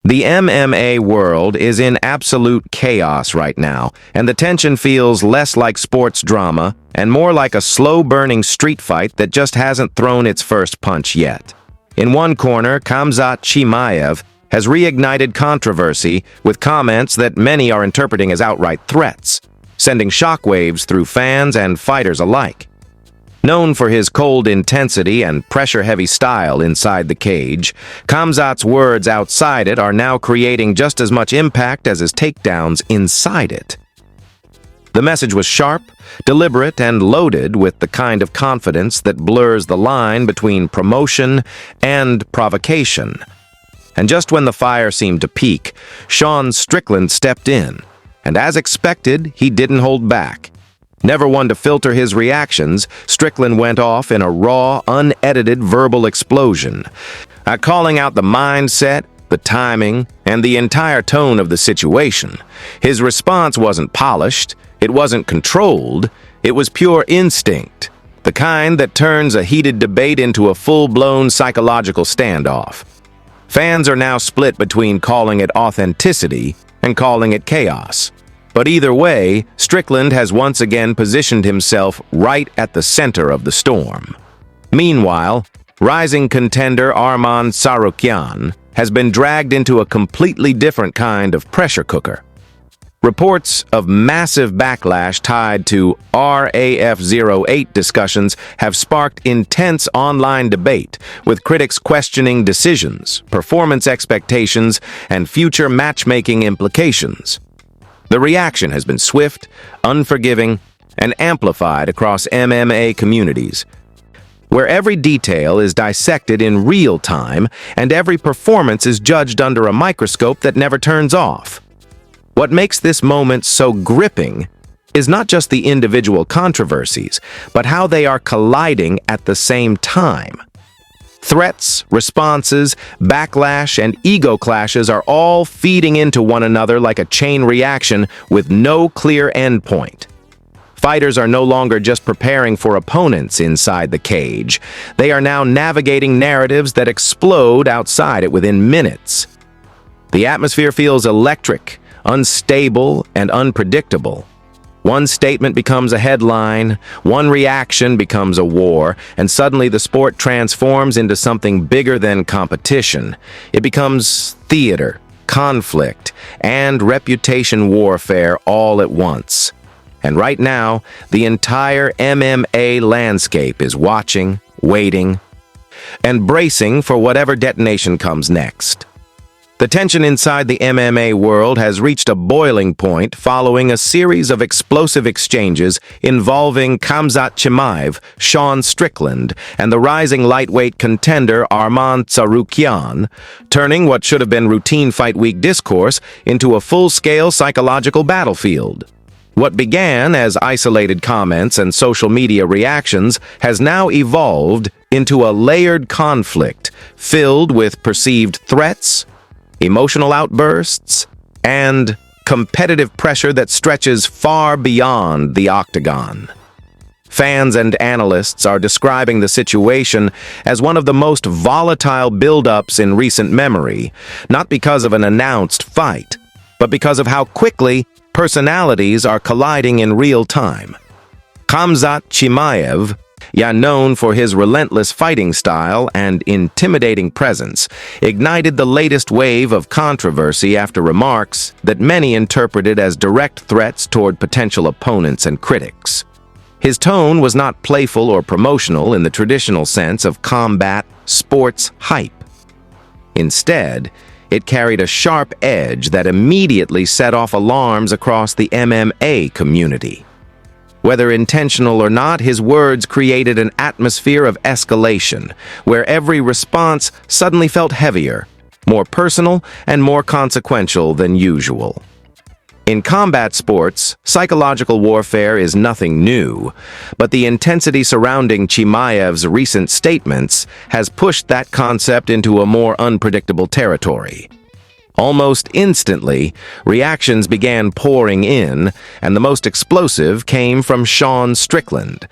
The MMA world is in absolute chaos right now, and the tension feels less like sports drama and more like a slow-burning street fight that just hasn't thrown its first punch yet. In one corner, Khamzat has reignited controversy with comments that many are interpreting as outright threats, sending shockwaves through fans and fighters alike. Known for his cold intensity and pressure-heavy style inside the cage, Khamzat's words outside it are now creating just as much impact as his takedowns inside it. The message was sharp, deliberate, and loaded with the kind of confidence that blurs the line between promotion and provocation. And just when the fire seemed to peak, Strickland stepped in, and as expected, he didn't hold back. Never one to filter his reactions, Strickland went off in a raw, unedited verbal explosion, calling out the mindset, the timing, and the entire tone of the situation. His response wasn't polished, it wasn't controlled, it was pure instinct, the kind that turns a heated debate into a full-blown psychological standoff. Fans are now split between calling it authenticity and calling it chaos. But either way, Strickland has once again positioned himself right at the center of the storm. Meanwhile, rising contender Arman Tsarukyan has been dragged into a completely different kind of pressure cooker. Reports of massive backlash tied to RAF 08 discussions have sparked intense online debate, with critics questioning decisions, performance expectations, and future matchmaking implications. The reaction has been swift, unforgiving, and amplified across MMA communities, where every detail is dissected in real time and every performance is judged under a microscope that never turns off. What makes this moment so gripping is not just the individual controversies, but how they are colliding at the same time. Threats, responses, backlash, and ego clashes are all feeding into one another like a chain reaction with no clear endpoint. Fighters are no longer just preparing for opponents inside the cage. They are now navigating narratives that explode outside it within minutes. The atmosphere feels electric, unstable, and unpredictable. One statement becomes a headline, one reaction becomes a war, and suddenly the sport transforms into something bigger than competition. It becomes theater, conflict, and reputation warfare all at once. And right now, the entire MMA landscape is watching, waiting, and bracing for whatever detonation comes next. The tension inside the MMA world has reached a boiling point following a series of explosive exchanges involving Khamzat, Strickland, and the rising lightweight contender Arman Tsarukyan, turning what should have been routine fight week discourse into a full-scale psychological battlefield. What began as isolated comments and social media reactions has now evolved into a layered conflict filled with perceived threats, emotional outbursts, and competitive pressure that stretches far beyond the octagon. Fans and analysts are describing the situation as one of the most volatile build-ups in recent memory, not because of an announced fight, but because of how quickly personalities are colliding in real time. Khamzat, known for his relentless fighting style and intimidating presence, ignited the latest wave of controversy after remarks that many interpreted as direct threats toward potential opponents and critics. His tone was not playful or promotional in the traditional sense of combat sports hype. Instead, it carried a sharp edge that immediately set off alarms across the MMA community. Whether intentional or not, his words created an atmosphere of escalation, where every response suddenly felt heavier, more personal, and more consequential than usual. In combat sports, psychological warfare is nothing new, but the intensity surrounding Chimaev's recent statements has pushed that concept into a more unpredictable territory. Almost instantly, reactions began pouring in, and the most explosive came from Strickland,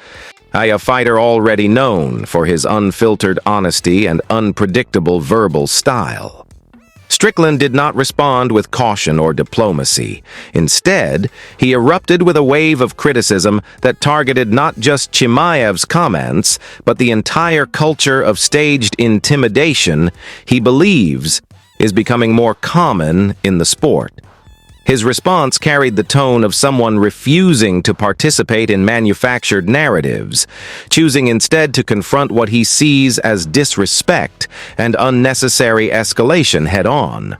a fighter already known for his unfiltered honesty and unpredictable verbal style. Strickland did not respond with caution or diplomacy. Instead, he erupted with a wave of criticism that targeted not just Chimaev's comments, but the entire culture of staged intimidation he believes is becoming more common in the sport. His response carried the tone of someone refusing to participate in manufactured narratives, choosing instead to confront what he sees as disrespect and unnecessary escalation head-on.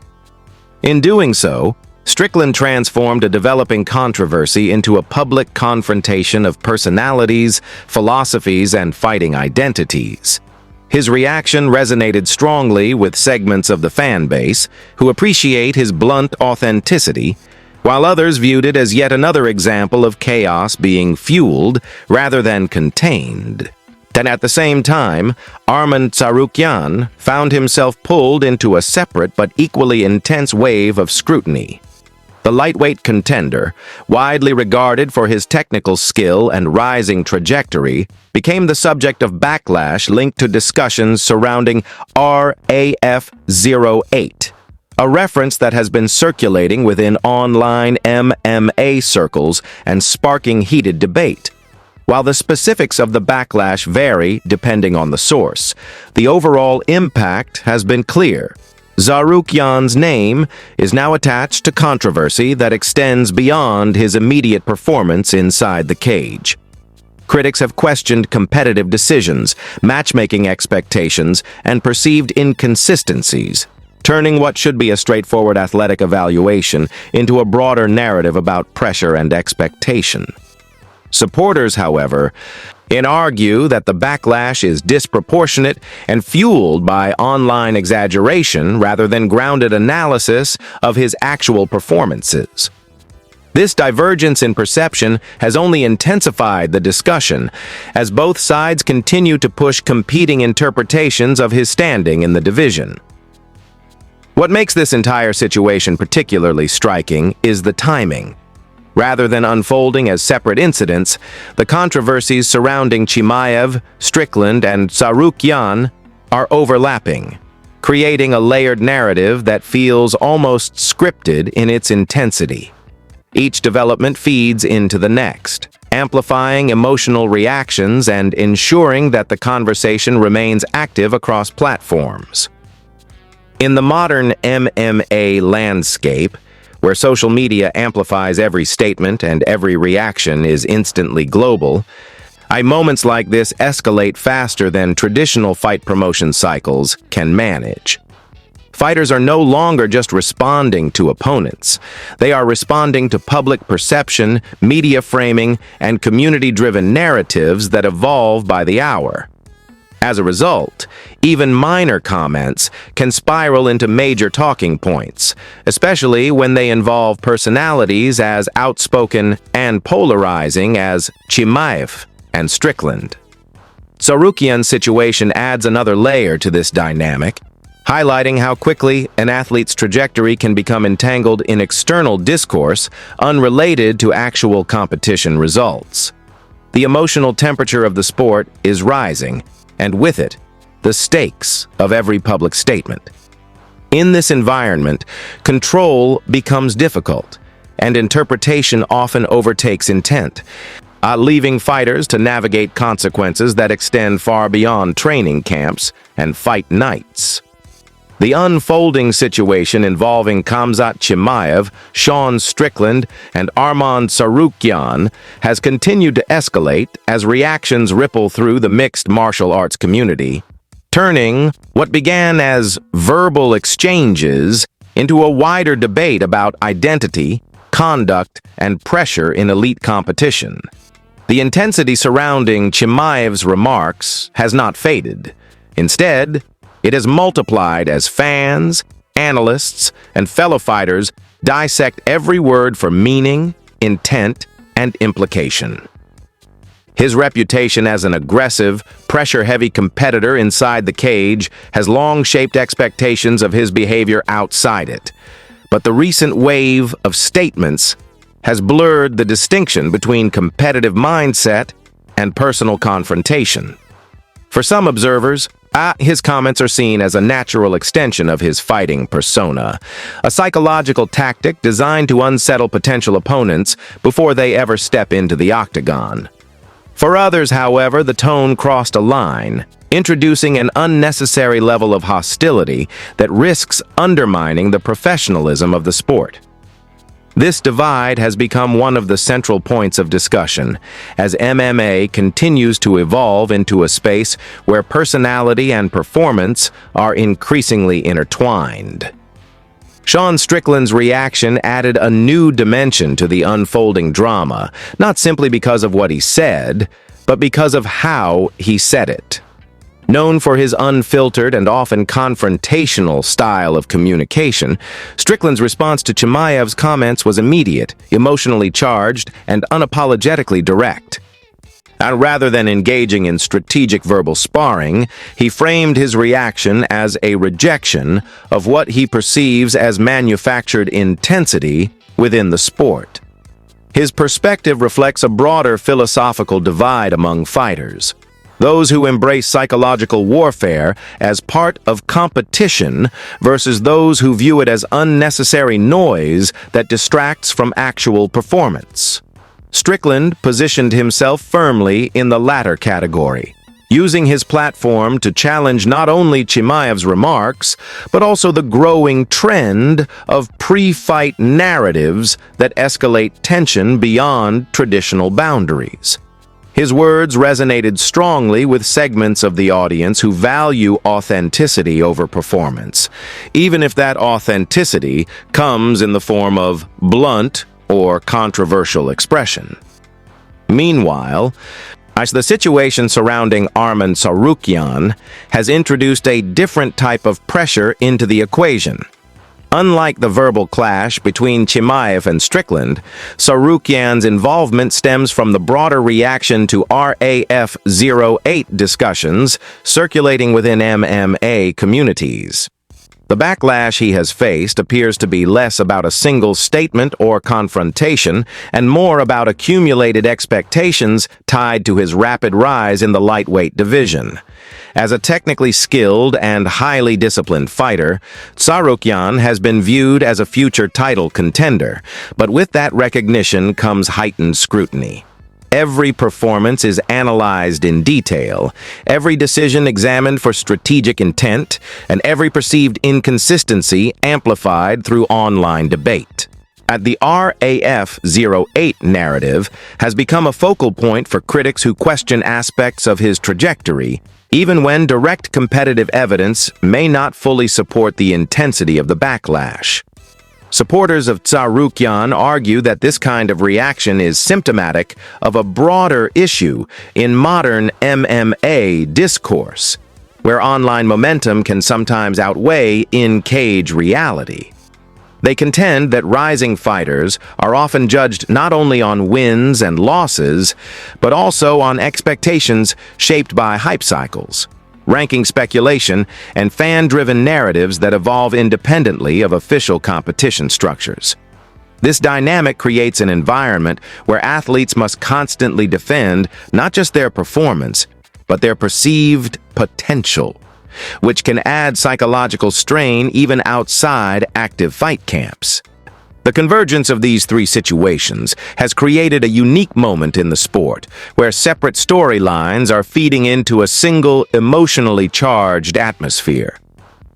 In doing so, Strickland transformed a developing controversy into a public confrontation of personalities, philosophies, and fighting identities. His reaction resonated strongly with segments of the fan base who appreciate his blunt authenticity, while others viewed it as yet another example of chaos being fueled rather than contained. And at the same time, Arman Tsarukyan found himself pulled into a separate but equally intense wave of scrutiny. The lightweight contender, widely regarded for his technical skill and rising trajectory, became the subject of backlash linked to discussions surrounding RAF 08, a reference that has been circulating within online MMA circles and sparking heated debate. While the specifics of the backlash vary depending on the source, the overall impact has been clear. Tsarukyan's name is now attached to controversy that extends beyond his immediate performance inside the cage. Critics have questioned competitive decisions, matchmaking expectations, and perceived inconsistencies, turning what should be a straightforward athletic evaluation into a broader narrative about pressure and expectation. Supporters, however, argue that the backlash is disproportionate and fueled by online exaggeration rather than grounded analysis of his actual performances. This divergence in perception has only intensified the discussion, as both sides continue to push competing interpretations of his standing in the division. What makes this entire situation particularly striking is the timing. Rather than unfolding as separate incidents, the controversies surrounding Chimaev, Strickland, and Tsarukyan are overlapping, creating a layered narrative that feels almost scripted in its intensity. Each development feeds into the next, amplifying emotional reactions and ensuring that the conversation remains active across platforms. In the modern MMA landscape, where social media amplifies every statement and every reaction is instantly global, moments like this escalate faster than traditional fight promotion cycles can manage. Fighters are no longer just responding to opponents. They are responding to public perception, media framing, and community-driven narratives that evolve by the hour. As a result, even minor comments can spiral into major talking points, especially when they involve personalities as outspoken and polarizing as Chimaev and Strickland. Tsarukyan's situation adds another layer to this dynamic, highlighting how quickly an athlete's trajectory can become entangled in external discourse unrelated to actual competition results. The emotional temperature of the sport is rising, and with it, the stakes of every public statement. In this environment, control becomes difficult, and interpretation often overtakes intent, leaving fighters to navigate consequences that extend far beyond training camps and fight nights. The unfolding situation involving Khamzat Chimaev, Sean Strickland, and Arman Tsarukyan has continued to escalate as reactions ripple through the mixed martial arts community, turning what began as verbal exchanges into a wider debate about identity, conduct, and pressure in elite competition. The intensity surrounding Chimaev's remarks has not faded. Instead, it has multiplied as fans, analysts, and fellow fighters dissect every word for meaning, intent, and implication. His reputation as an aggressive, pressure-heavy competitor inside the cage has long shaped expectations of his behavior outside it. But the recent wave of statements has blurred the distinction between competitive mindset and personal confrontation. For some observers, His comments are seen as a natural extension of his fighting persona, a psychological tactic designed to unsettle potential opponents before they ever step into the octagon. For others, however, the tone crossed a line, introducing an unnecessary level of hostility that risks undermining the professionalism of the sport. This divide has become one of the central points of discussion as MMA continues to evolve into a space where personality and performance are increasingly intertwined. Sean Strickland's reaction added a new dimension to the unfolding drama, not simply because of what he said, but because of how he said it. Known for his unfiltered and often confrontational style of communication, Strickland's response to Chimaev's comments was immediate, emotionally charged, and unapologetically direct. And rather than engaging in strategic verbal sparring, he framed his reaction as a rejection of what he perceives as manufactured intensity within the sport. His perspective reflects a broader philosophical divide among fighters. Those who embrace psychological warfare as part of competition versus those who view it as unnecessary noise that distracts from actual performance. Strickland positioned himself firmly in the latter category, using his platform to challenge not only Chimaev's remarks, but also the growing trend of pre-fight narratives that escalate tension beyond traditional boundaries. His words resonated strongly with segments of the audience who value authenticity over performance, even if that authenticity comes in the form of blunt or controversial expression. Meanwhile, the situation surrounding Arman Tsarukyan has introduced a different type of pressure into the equation. Unlike the verbal clash between Chimaev and Strickland, Tsarukyan's involvement stems from the broader reaction to RAF 08 discussions circulating within MMA communities. The backlash he has faced appears to be less about a single statement or confrontation and more about accumulated expectations tied to his rapid rise in the lightweight division. As a technically skilled and highly disciplined fighter, Tsarukyan has been viewed as a future title contender, but with that recognition comes heightened scrutiny. Every performance is analyzed in detail, every decision examined for strategic intent, and every perceived inconsistency amplified through online debate. The RAF 08 narrative has become a focal point for critics who question aspects of his trajectory, even when direct competitive evidence may not fully support the intensity of the backlash. Supporters of Tsarukyan argue that this kind of reaction is symptomatic of a broader issue in modern MMA discourse, where online momentum can sometimes outweigh in-cage reality. They contend that rising fighters are often judged not only on wins and losses, but also on expectations shaped by hype cycles, ranking speculation, and fan-driven narratives that evolve independently of official competition structures. This dynamic creates an environment where athletes must constantly defend not just their performance, but their perceived potential, which can add psychological strain even outside active fight camps. The convergence of these three situations has created a unique moment in the sport, where separate storylines are feeding into a single emotionally charged atmosphere.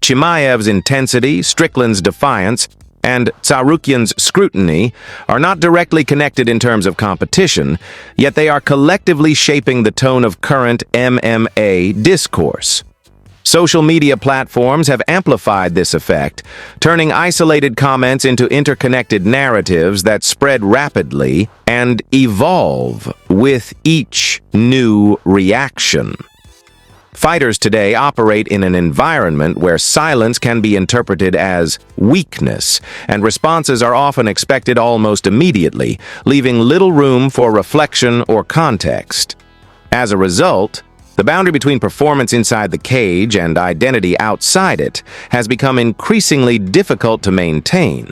Chimaev's intensity, Strickland's defiance, and Tsarukyan's scrutiny are not directly connected in terms of competition, yet they are collectively shaping the tone of current MMA discourse. Social media platforms have amplified this effect, turning isolated comments into interconnected narratives that spread rapidly and evolve with each new reaction. Fighters today operate in an environment where silence can be interpreted as weakness, and responses are often expected almost immediately, leaving little room for reflection or context. As a result, the boundary between performance inside the cage and identity outside it has become increasingly difficult to maintain.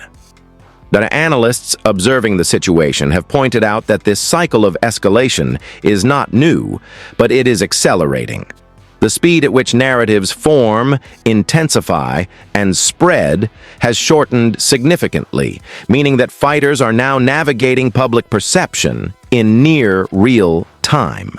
The analysts observing the situation have pointed out that this cycle of escalation is not new, but it is accelerating. The speed at which narratives form, intensify, and spread has shortened significantly, meaning that fighters are now navigating public perception in near real time.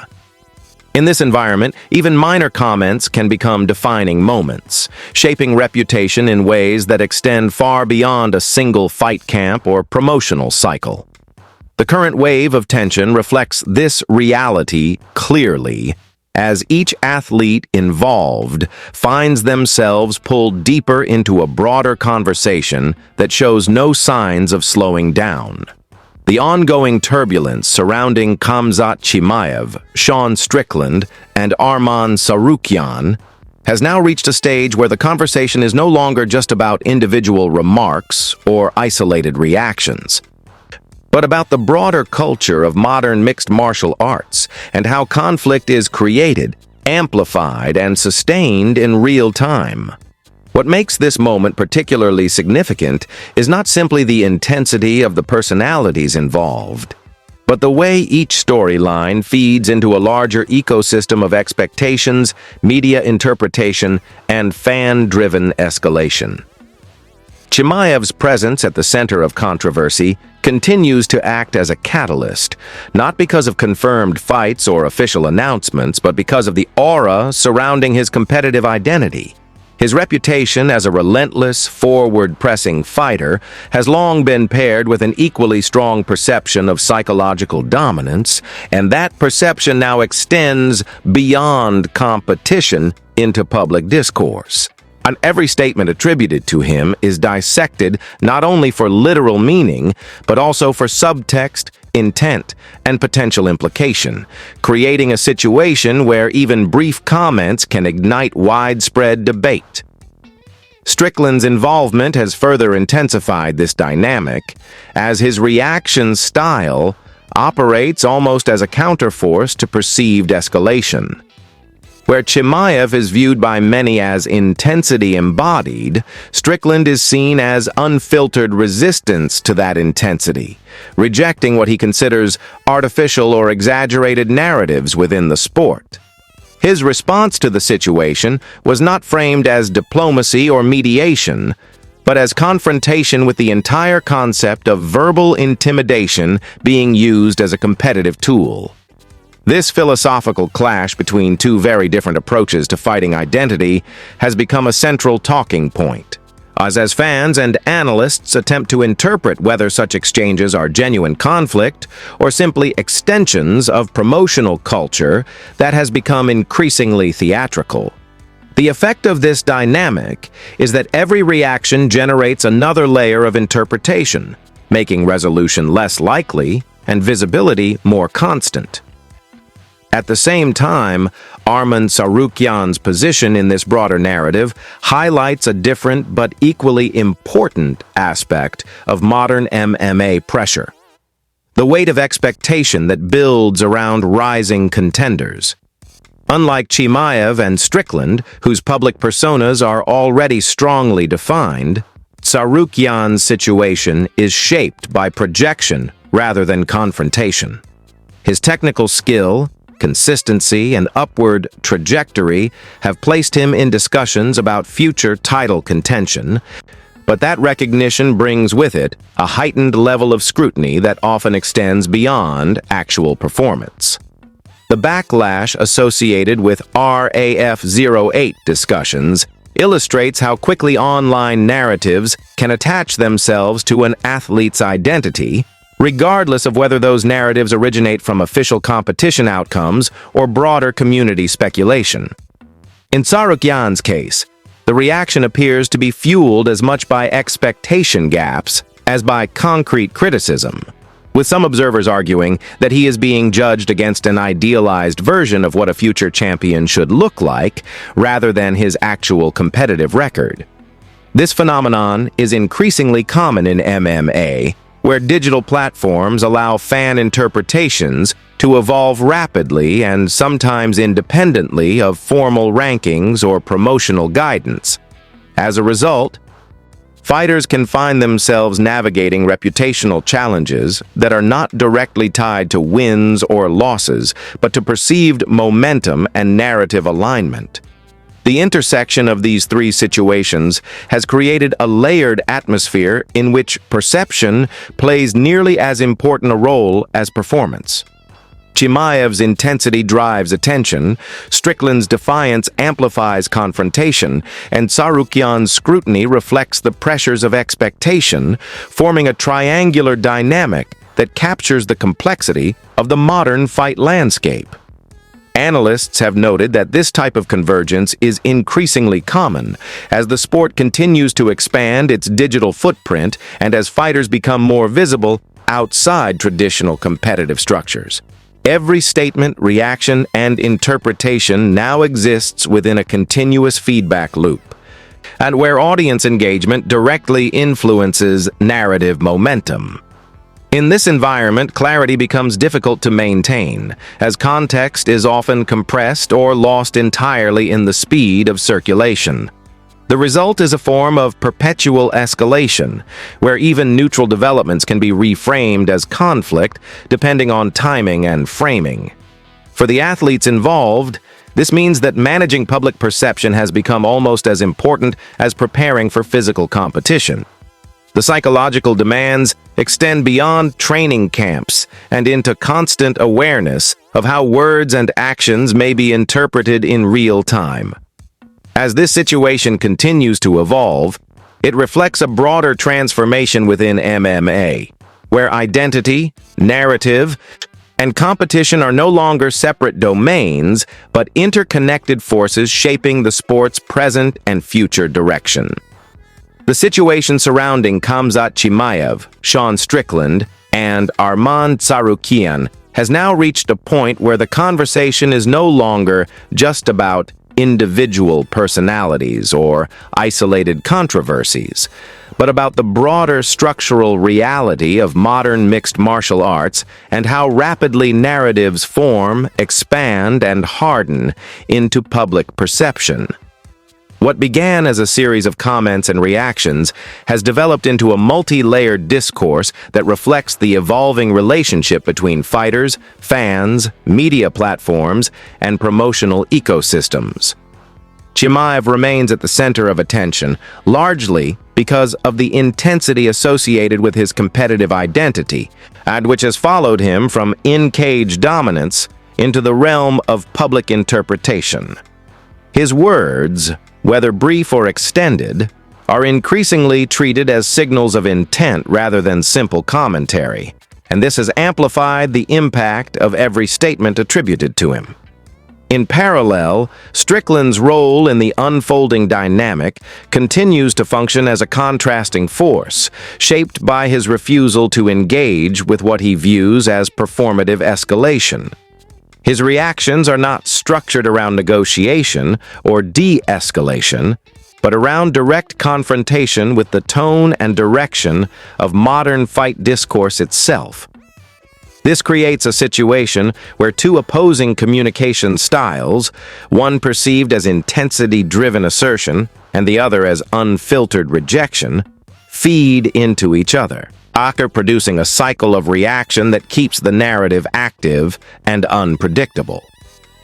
In this environment, even minor comments can become defining moments, shaping reputation in ways that extend far beyond a single fight camp or promotional cycle. The current wave of tension reflects this reality clearly, as each athlete involved finds themselves pulled deeper into a broader conversation that shows no signs of slowing down. The ongoing turbulence surrounding Khamzat Chimaev, Strickland, and Arman Tsarukyan has now reached a stage where the conversation is no longer just about individual remarks or isolated reactions, but about the broader culture of modern mixed martial arts and how conflict is created, amplified, and sustained in real time. What makes this moment particularly significant is not simply the intensity of the personalities involved, but the way each storyline feeds into a larger ecosystem of expectations, media interpretation, and fan-driven escalation. Chimaev's presence at the center of controversy continues to act as a catalyst, not because of confirmed fights or official announcements, but because of the aura surrounding his competitive identity. His reputation as a relentless, forward-pressing fighter has long been paired with an equally strong perception of psychological dominance, and that perception now extends beyond competition into public discourse. And every statement attributed to him is dissected not only for literal meaning, but also for subtext, intent, and potential implication, creating a situation where even brief comments can ignite widespread debate. Strickland's involvement has further intensified this dynamic, as his reaction style operates almost as a counterforce to perceived escalation. Where Chimaev is viewed by many as intensity embodied, Strickland is seen as unfiltered resistance to that intensity, rejecting what he considers artificial or exaggerated narratives within the sport. His response to the situation was not framed as diplomacy or mediation, but as confrontation with the entire concept of verbal intimidation being used as a competitive tool. This philosophical clash between two very different approaches to fighting identity has become a central talking point, as fans and analysts attempt to interpret whether such exchanges are genuine conflict or simply extensions of promotional culture that has become increasingly theatrical. The effect of this dynamic is that every reaction generates another layer of interpretation, making resolution less likely and visibility more constant. At the same time, Arman Tsarukyan's position in this broader narrative highlights a different but equally important aspect of modern MMA pressure: the weight of expectation that builds around rising contenders. Unlike Chimaev and Strickland, whose public personas are already strongly defined, Tsarukyan's situation is shaped by projection rather than confrontation. His technical skill, consistency, and upward trajectory have placed him in discussions about future title contention, but that recognition brings with it a heightened level of scrutiny that often extends beyond actual performance. The backlash associated with RAF 08 discussions illustrates how quickly online narratives can attach themselves to an athlete's identity, regardless of whether those narratives originate from official competition outcomes or broader community speculation. In Tsarukyan's case, the reaction appears to be fueled as much by expectation gaps as by concrete criticism, with some observers arguing that he is being judged against an idealized version of what a future champion should look like, rather than his actual competitive record. This phenomenon is increasingly common in MMA, where digital platforms allow fan interpretations to evolve rapidly and sometimes independently of formal rankings or promotional guidance. As a result, Fighters can find themselves navigating reputational challenges that are not directly tied to wins or losses, but to perceived momentum and narrative alignment. The intersection of these three situations has created a layered atmosphere in which perception plays nearly as important a role as performance. Chimaev's intensity drives attention, Strickland's defiance amplifies confrontation, and Tsarukyan's scrutiny reflects the pressures of expectation, forming a triangular dynamic that captures the complexity of the modern fight landscape. Analysts have noted that this type of convergence is increasingly common as the sport continues to expand its digital footprint and as fighters become more visible outside traditional competitive structures. Every statement, reaction, and interpretation now exists within a continuous feedback loop, and where audience engagement directly influences narrative momentum. In this environment, clarity becomes difficult to maintain, as context is often compressed or lost entirely in the speed of circulation. The result is a form of perpetual escalation, where even neutral developments can be reframed as conflict depending on timing and framing. For the athletes involved, this means that managing public perception has become almost as important as preparing for physical competition. The psychological demands extend beyond training camps and into constant awareness of how words and actions may be interpreted in real time. As this situation continues to evolve, it reflects a broader transformation within MMA, where identity, narrative, and competition are no longer separate domains, but interconnected forces shaping the sport's present and future direction. The situation surrounding Khamzat Chimaev, Sean Strickland, and Arman Tsarukyan has now reached a point where the conversation is no longer just about individual personalities or isolated controversies, but about the broader structural reality of modern mixed martial arts and how rapidly narratives form, expand, and harden into public perception. What began as a series of comments and reactions has developed into a multi-layered discourse that reflects the evolving relationship between fighters, fans, media platforms, and promotional ecosystems. Chimaev remains at the center of attention, largely because of the intensity associated with his competitive identity, and which has followed him from in-cage dominance into the realm of public interpretation. His words, whether brief or extended, are increasingly treated as signals of intent rather than simple commentary, and this has amplified the impact of every statement attributed to him. In parallel, Strickland's role in the unfolding dynamic continues to function as a contrasting force, shaped by his refusal to engage with what he views as performative escalation. His reactions are not structured around negotiation or de-escalation, but around direct confrontation with the tone and direction of modern fight discourse itself. This creates a situation where two opposing communication styles, one perceived as intensity-driven assertion and the other as unfiltered rejection, feed into each other, producing a cycle of reaction that keeps the narrative active and unpredictable.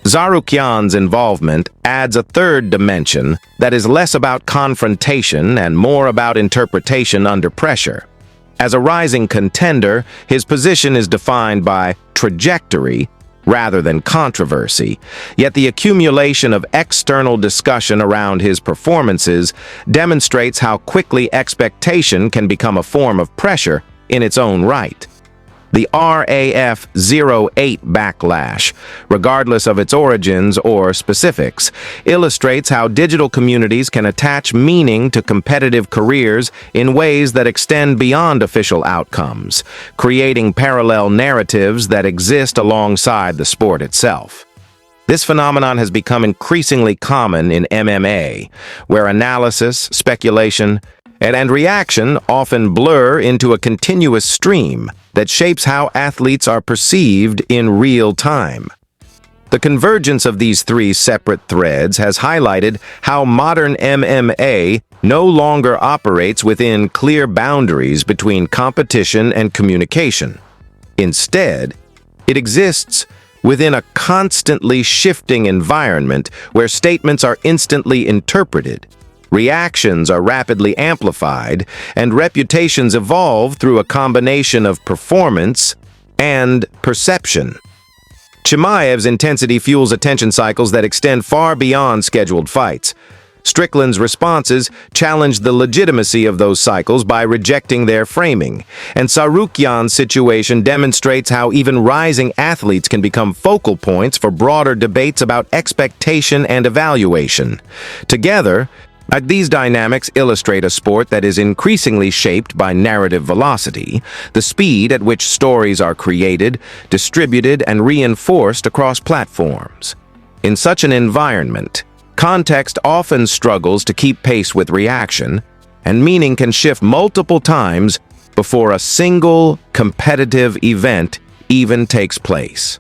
Tsarukyan's involvement adds a third dimension that is less about confrontation and more about interpretation under pressure. As a rising contender, his position is defined by trajectory rather than controversy, yet the accumulation of external discussion around his performances demonstrates how quickly expectation can become a form of pressure in its own right. The RAF 08 Backlash, regardless of its origins or specifics, illustrates how digital communities can attach meaning to competitive careers in ways that extend beyond official outcomes, creating parallel narratives that exist alongside the sport itself. This phenomenon has become increasingly common in MMA, where analysis, speculation, and reaction often blur into a continuous stream that shapes how athletes are perceived in real time. The convergence of these three separate threads has highlighted how modern MMA no longer operates within clear boundaries between competition and communication. Instead, it exists within a constantly shifting environment where statements are instantly interpreted, reactions are rapidly amplified, and reputations evolve through a combination of performance and perception. Chimaev's intensity fuels attention cycles that extend far beyond scheduled fights. Strickland's responses challenged the legitimacy of those cycles by rejecting their framing, and Tsarukyan's situation demonstrates how even rising athletes can become focal points for broader debates about expectation and evaluation. Together, these dynamics illustrate a sport that is increasingly shaped by narrative velocity, the speed at which stories are created, distributed, and reinforced across platforms. In such an environment, context often struggles to keep pace with reaction, and meaning can shift multiple times before a single competitive event even takes place.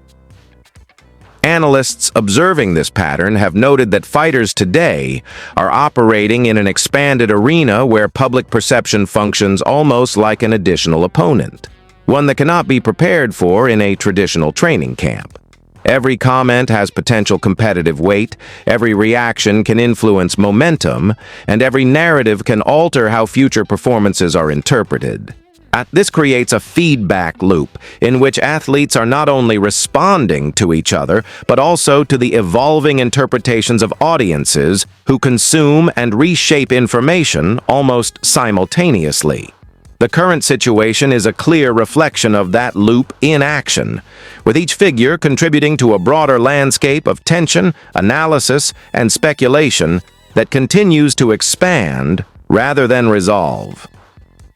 Analysts observing this pattern have noted that fighters today are operating in an expanded arena where public perception functions almost like an additional opponent, one that cannot be prepared for in a traditional training camp. Every comment has potential competitive weight, every reaction can influence momentum, and every narrative can alter how future performances are interpreted. This creates a feedback loop in which athletes are not only responding to each other, but also to the evolving interpretations of audiences who consume and reshape information almost simultaneously. The current situation is a clear reflection of that loop in action, with each figure contributing to a broader landscape of tension, analysis, and speculation that continues to expand rather than resolve.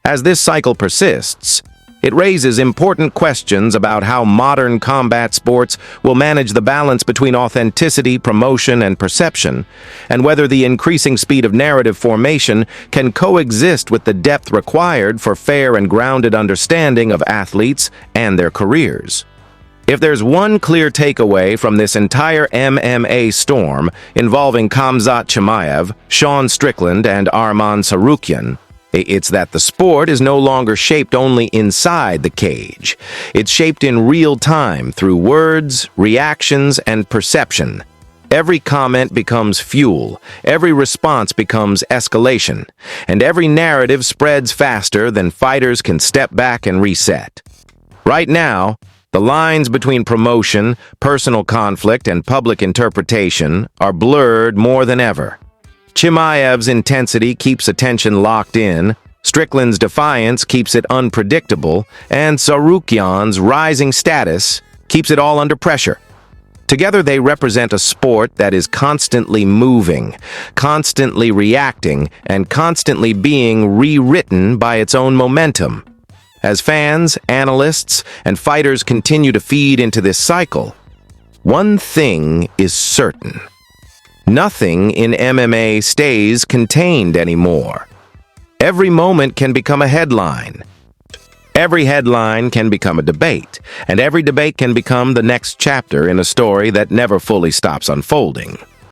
As this cycle persists, it raises important questions about how modern combat sports will manage the balance between authenticity, promotion, and perception, and whether the increasing speed of narrative formation can coexist with the depth required for fair and grounded understanding of athletes and their careers. If there's one clear takeaway from this entire MMA storm involving Khamzat Chimaev, Sean Strickland, and Arman Tsarukyan, it's that the sport is no longer shaped only inside the cage. It's shaped in real time through words, reactions, and perception. Every comment becomes fuel, every response becomes escalation, and every narrative spreads faster than fighters can step back and reset. Right now, the lines between promotion, personal conflict, and public interpretation are blurred more than ever. Chimaev's intensity keeps attention locked in, Strickland's defiance keeps it unpredictable, and Tsarukyan's rising status keeps it all under pressure. Together they represent a sport that is constantly moving, constantly reacting, and constantly being rewritten by its own momentum. As fans, analysts, and fighters continue to feed into this cycle, one thing is certain. Nothing in MMA stays contained anymore. Every moment can become a headline. Every headline can become a debate, and every debate can become the next chapter in a story that never fully stops unfolding.